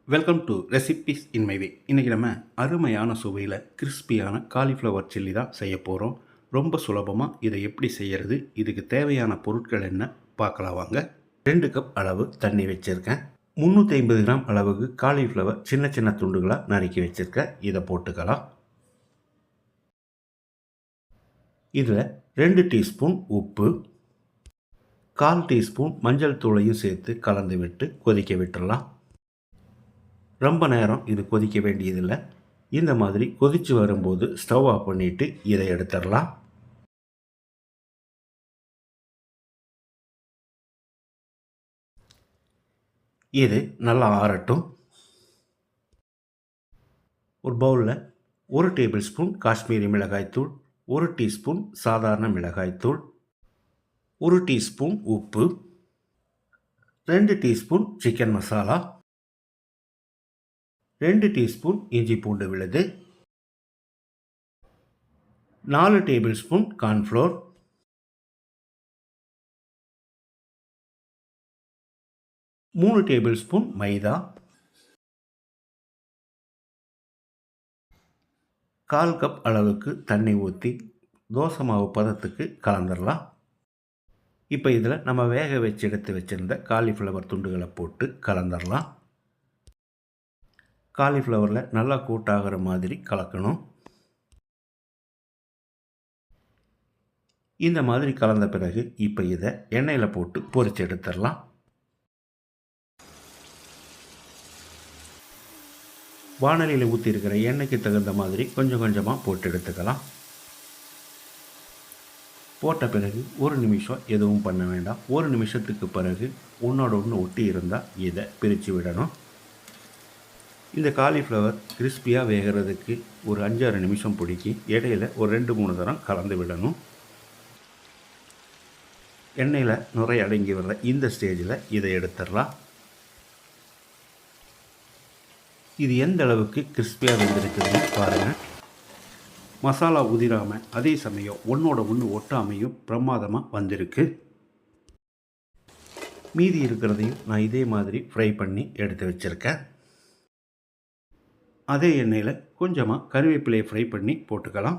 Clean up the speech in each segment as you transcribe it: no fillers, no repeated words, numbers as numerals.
Welcome to recipes in my way. இன்றைக்கி நம்ம அருமையான சுவையில் கிறிஸ்பியான காலிஃப்ளவர் சில்லி தான் செய்ய போகிறோம். ரொம்ப சுலபமாக இதை எப்படி செய்கிறது, இதுக்கு தேவையான பொருட்கள் என்ன பார்க்கலாம் வாங்க. 2 கப் அளவு தண்ணி வச்சுருக்கேன். 350 கிராம் அளவுக்கு காலிஃப்ளவர் சின்ன சின்ன துண்டுகளாக நறுக்கி வச்சுருக்கேன். இதை போட்டுக்கலாம். இதில் 2 டீஸ்பூன் உப்பு, 1/4 டீஸ்பூன் மஞ்சள் தூளையும் சேர்த்து கலந்து விட்டு கொதிக்க விட்டுடலாம். ரொம்ப நேரம் இது கொதிக்க வேண்டியதில்லை. இந்த மாதிரி கொதித்து வரும்போது ஸ்டவ் ஆஃப் பண்ணிவிட்டு இதை எடுத்துடலாம். இது நல்லா ஆறட்டும். ஒரு பவுலில் 1 டேபிள் ஸ்பூன் காஷ்மீரி மிளகாய்த்தூள், 1 டீஸ்பூன் சாதாரண மிளகாய்த்தூள், 1 டீஸ்பூன் உப்பு, 2 டீஸ்பூன் சிக்கன் மசாலா, 2 டீஸ்பூன் இஞ்சி பூண்டு விழுது, 4 tablespoon cornflour, 3 tablespoon maida, 1/4 cup அளவுக்கு தண்ணி ஊற்றி தோசை மாவு பதத்துக்கு கலந்துடலாம். இப்போ இதில் நம்ம வேக வச்சு எடுத்து வச்சுருந்த காலிஃப்ளவர் துண்டுகளை போட்டு கலந்துடலாம். காலிஃப்ளவரில் நல்லா கூட்டாகிற மாதிரி கலக்கணும். இந்த மாதிரி கலந்த பிறகு இப்போ இதை எண்ணெயில் போட்டு பொரிச்சு எடுத்துடலாம். வாணலியில் ஊற்றி இருக்கிற எண்ணெய்க்கு தகுந்த மாதிரி கொஞ்சம் கொஞ்சமாக போட்டு எடுத்துக்கலாம். போட்ட பிறகு 1 நிமிஷம் எதுவும் பண்ண வேண்டாம். 1 நிமிஷத்துக்கு பிறகு ஒன்றோட ஒன்று ஒட்டி இருந்தால் இதை பிரித்து விடணும். இந்த காலிஃப்ளவர் கிறிஸ்பியாக வேகிறதுக்கு ஒரு 5-6 நிமிஷம் பிடிக்கும். இடையில் ஒரு 2-3 தரம் கலந்து விடணும். எண்ணெயில் நுரை அடங்கி வர்ற இந்த ஸ்டேஜில் இதை எடுத்துடலாம். இது எந்த அளவுக்கு கிறிஸ்பியாக வெந்திருக்குதுன்னு பாருங்கள். மசாலா உதிராமல் அதே சமயம் ஒன்றோட ஒன்று ஒட்டாமையும் பிரமாதமாக வந்திருக்கு. மீதி இருக்கிறதையும் நான் இதே மாதிரி ஃப்ரை பண்ணி எடுத்து வச்சுருக்கேன். அதே எண்ணெயில் கொஞ்சமாக கருவேப்பிலையை ஃப்ரை பண்ணி போட்டுக்கலாம்.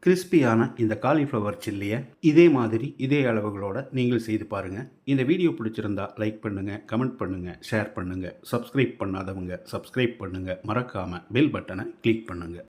கிறிஸ்பியான இந்த காலிஃப்ளவர் சில்லியை இதே மாதிரி இதே அளவுகளோடு நீங்கள் செய்து பாருங்கள். இந்த வீடியோ பிடிச்சிருந்தா லைக் பண்ணுங்கள், கமெண்ட் பண்ணுங்கள், ஷேர் பண்ணுங்கள். சப்ஸ்கிரைப் பண்ணாதவங்க சப்ஸ்கிரைப் பண்ணுங்கள். மறக்காமல் பெல் பட்டனை கிளிக் பண்ணுங்கள்.